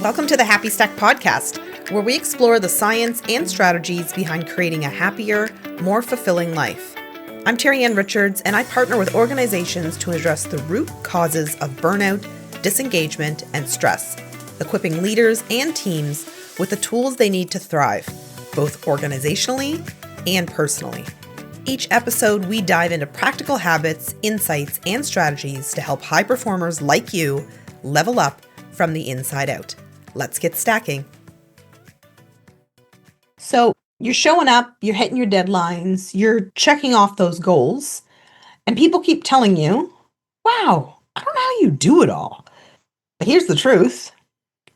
Welcome to the Happy Stack podcast, where we explore the science and strategies behind creating a happier, more fulfilling life. I'm Terri-Ann Richards, and I partner with organizations to address the root causes of burnout, disengagement, and stress, equipping leaders and teams with the tools they need to thrive, both organizationally and personally. Each episode, we dive into practical habits, insights, and strategies to help high performers like you level up from the inside out. Let's get stacking. So you're showing up, you're hitting your deadlines, you're checking off those goals, and people keep telling you, wow, I don't know how you do it all. But here's the truth,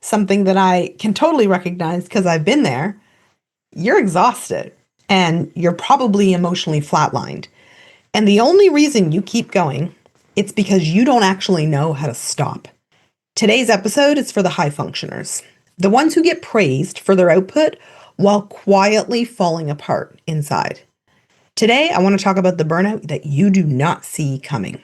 something that I can totally recognize because I've been there. You're exhausted and you're probably emotionally flatlined. And the only reason you keep going, it's because you don't actually know how to stop. Today's episode is for the high functioners, the ones who get praised for their output while quietly falling apart inside. Today, I want to talk about the burnout that you do not see coming.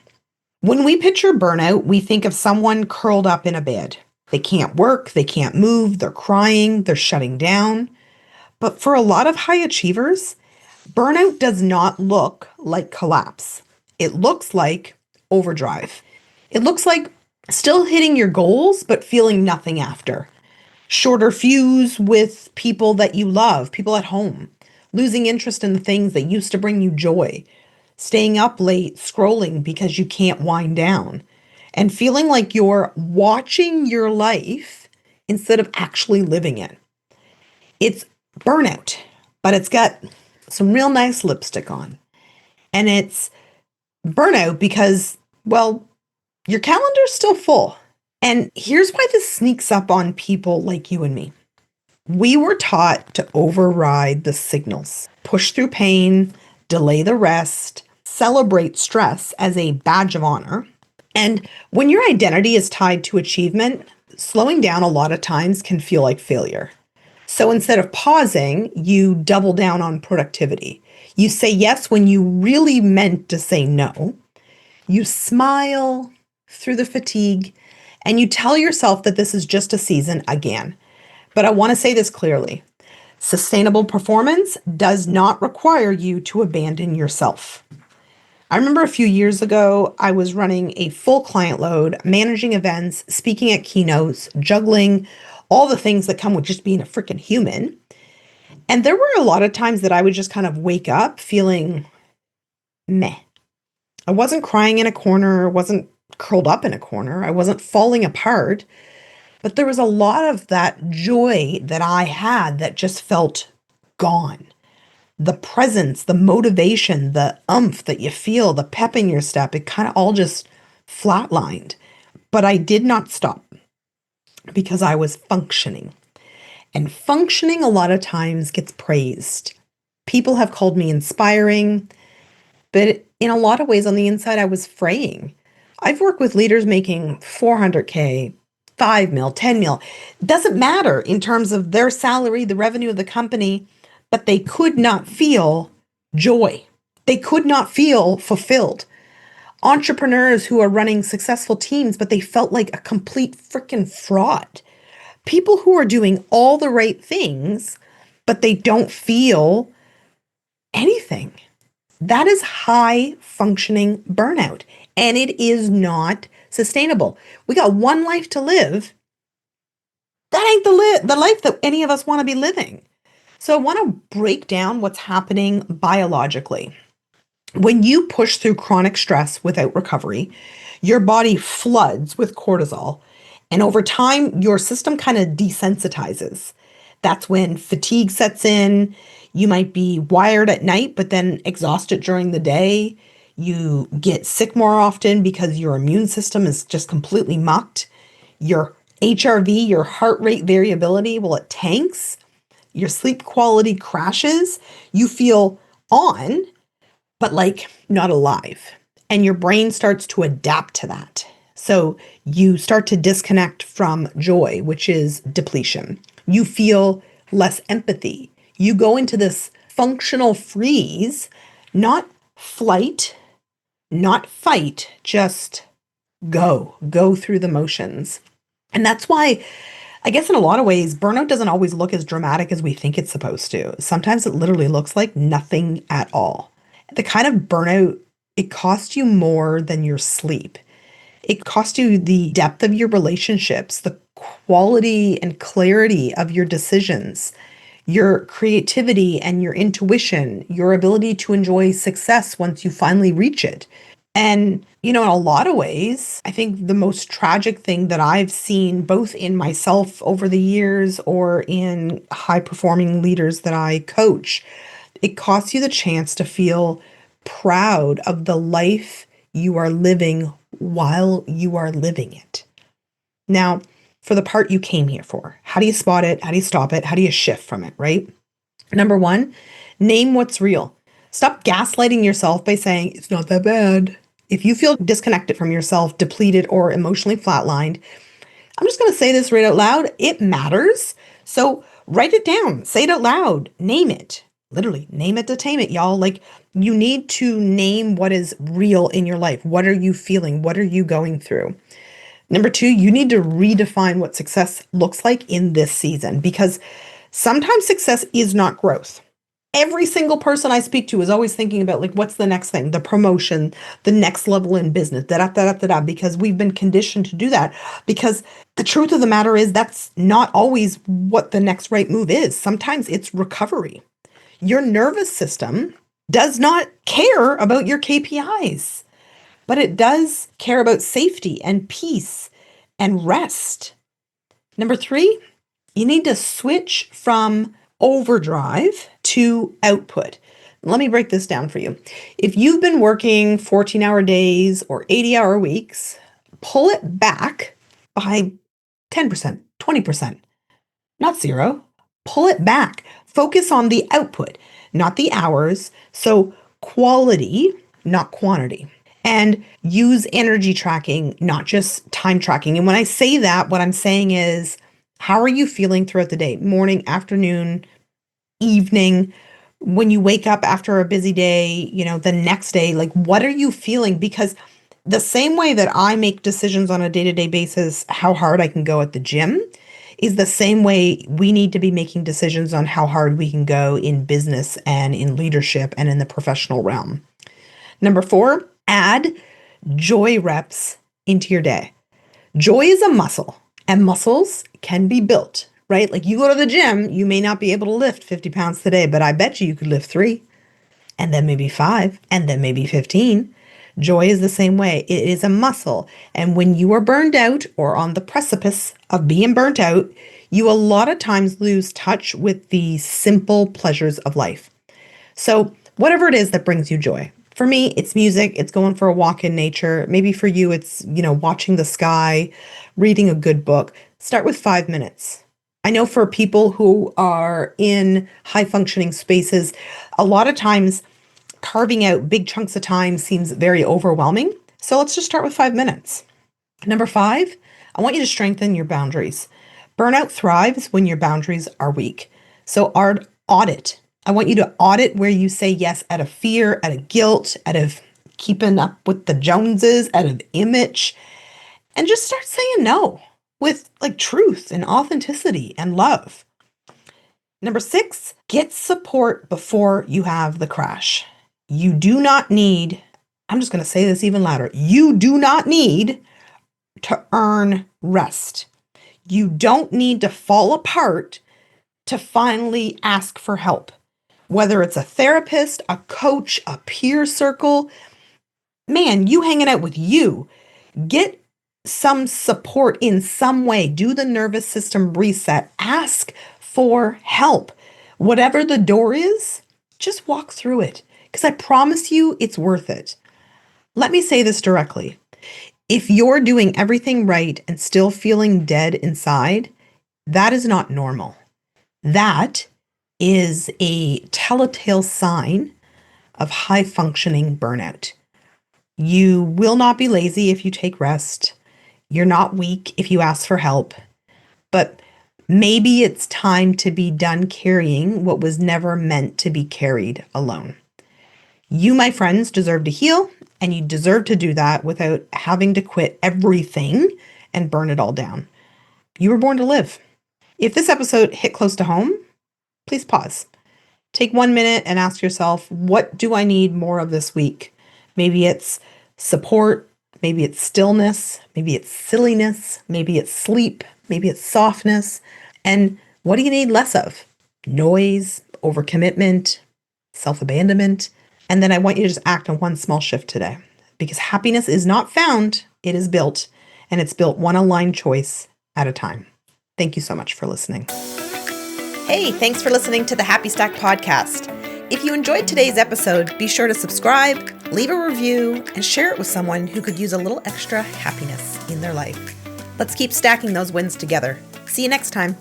When we picture burnout, we think of someone curled up in a bed. They can't work, they can't move, they're crying, they're shutting down. But for a lot of high achievers, burnout does not look like collapse. It looks like overdrive. It looks like still hitting your goals, but feeling nothing after. Shorter fuse with people that you love, people at home. Losing interest in the things that used to bring you joy. Staying up late, scrolling because you can't wind down. And feeling like you're watching your life instead of actually living it. It's burnout, but it's got some real nice lipstick on. And it's burnout because, well, your calendar's still full. And here's why this sneaks up on people like you and me. We were taught to override the signals, push through pain, delay the rest, celebrate stress as a badge of honor. And when your identity is tied to achievement, slowing down a lot of times can feel like failure. So instead of pausing, you double down on productivity. You say yes when you really meant to say no. You smile through the fatigue, and you tell yourself that this is just a season again. But I want to say this clearly. Sustainable performance does not require you to abandon yourself. I remember a few years ago, I was running a full client load, managing events, speaking at keynotes, juggling all the things that come with just being a freaking human. And there were a lot of times that I would just kind of wake up feeling meh. I wasn't crying in a corner, wasn't curled up in a corner, I wasn't falling apart, but there was a lot of that joy that I had that just felt gone. The presence, the motivation, the oomph that you feel, the pep in your step, it kind of all just flatlined. But I did not stop because I was functioning. And functioning a lot of times gets praised. People have called me inspiring, but in a lot of ways on the inside, I was fraying. I've worked with leaders making 400K, 5 mil, 10 mil. Doesn't matter in terms of their salary, the revenue of the company, but they could not feel joy. They could not feel fulfilled. Entrepreneurs who are running successful teams, but they felt like a complete freaking fraud. People who are doing all the right things, but they don't feel anything. That is high functioning burnout, and it is not sustainable. We got one life to live. That ain't the life that any of us want to be living. So I want to break down what's happening biologically. When you push through chronic stress without recovery, your body floods with cortisol, and over time, your system kind of desensitizes. That's when fatigue sets in. You might be wired at night, but then exhausted during the day. You get sick more often because your immune system is just completely mucked. Your HRV, your heart rate variability, well, it tanks. Your sleep quality crashes. You feel on, but like not alive. And your brain starts to adapt to that. So you start to disconnect from joy, which is depletion. You feel less empathy. You go into this functional freeze, not flight, not fight, just go through the motions. And that's why I guess in a lot of ways, burnout doesn't always look as dramatic as we think it's supposed to. Sometimes it literally looks like nothing at all. The kind of burnout, it costs you more than your sleep. It costs you the depth of your relationships, the quality and clarity of your decisions, your creativity and your intuition, your ability to enjoy success once you finally reach it. And, in a lot of ways, I think the most tragic thing that I've seen both in myself over the years or in high performing leaders that I coach, it costs you the chance to feel proud of the life you are living while you are living it. Now, for the part you came here for, how do you spot it? How do you stop it? How do you shift from it, right? Number one, name what's real. Stop gaslighting yourself by saying it's not that bad. If you feel disconnected from yourself, depleted, or emotionally flatlined, I'm just going to say this right out loud. It matters. So write it down, say it out loud, name it. Literally, name it to tame it, y'all. Like, you need to name what is real in your life. What are you feeling? What are you going through? Number two, you need to redefine what success looks like in this season, because sometimes success is not growth. Every single person I speak to is always thinking about, like, what's the next thing, the promotion, the next level in business, because we've been conditioned to do that. Because the truth of the matter is that's not always what the next right move is. Sometimes it's recovery. Your nervous system does not care about your KPIs, but it does care about safety and peace and rest. Number three, you need to switch from overdrive to output. Let me break this down for you. If you've been working 14-hour days or 80-hour weeks, pull it back by 10%, 20%, not zero. Pull it back. Focus on the output, not the hours. So quality, not quantity. And use energy tracking, not just time tracking. And when I say that, what I'm saying is, how are you feeling throughout the day? Morning, afternoon, evening, when you wake up after a busy day, the next day, like, what are you feeling? Because the same way that I make decisions on a day-to-day basis, how hard I can go at the gym, is the same way we need to be making decisions on how hard we can go in business and in leadership and in the professional realm. Number four, add joy reps into your day. Joy is a muscle, and muscles can be built, right? Like, you go to the gym, you may not be able to lift 50 pounds today, but I bet you could lift 3, and then maybe 5, and then maybe 15. Joy is the same way. It is a muscle. And when you are burned out or on the precipice of being burnt out, you a lot of times lose touch with the simple pleasures of life. So whatever it is that brings you joy. For me, it's music. It's going for a walk in nature. Maybe for you, it's, watching the sky, reading a good book. Start with 5 minutes. I know for people who are in high functioning spaces, a lot of times carving out big chunks of time seems very overwhelming. So let's just start with 5 minutes. Number 5, I want you to strengthen your boundaries. Burnout thrives when your boundaries are weak. So audit. I want you to audit where you say yes out of fear, out of guilt, out of keeping up with the Joneses, out of image, and just start saying no with, like, truth and authenticity and love. Number 6, get support before you have the crash. You do not need, I'm just going to say this even louder, you do not need to earn rest. You don't need to fall apart to finally ask for help. Whether it's a therapist, a coach, a peer circle, man, you hanging out with you. Get some support in some way. Do the nervous system reset. Ask for help. Whatever the door is, just walk through it, because I promise you it's worth it. Let me say this directly. If you're doing everything right and still feeling dead inside, that is not normal. That is a telltale sign of high functioning burnout. You will not be lazy if you take rest. You're not weak if you ask for help. But maybe it's time to be done carrying what was never meant to be carried alone. You, my friends, deserve to heal, and you deserve to do that without having to quit everything and burn it all down. You were born to live. If this episode hit close to home, please pause. Take 1 minute and ask yourself, what do I need more of this week? Maybe it's support, maybe it's stillness, maybe it's silliness, maybe it's sleep, maybe it's softness. And what do you need less of? Noise, overcommitment, self-abandonment. And then I want you to just act on one small shift today, because happiness is not found, it is built, and it's built one aligned choice at a time. Thank you so much for listening. Hey, thanks for listening to the Happy Stack podcast. If you enjoyed today's episode, be sure to subscribe, leave a review, and share it with someone who could use a little extra happiness in their life. Let's keep stacking those wins together. See you next time.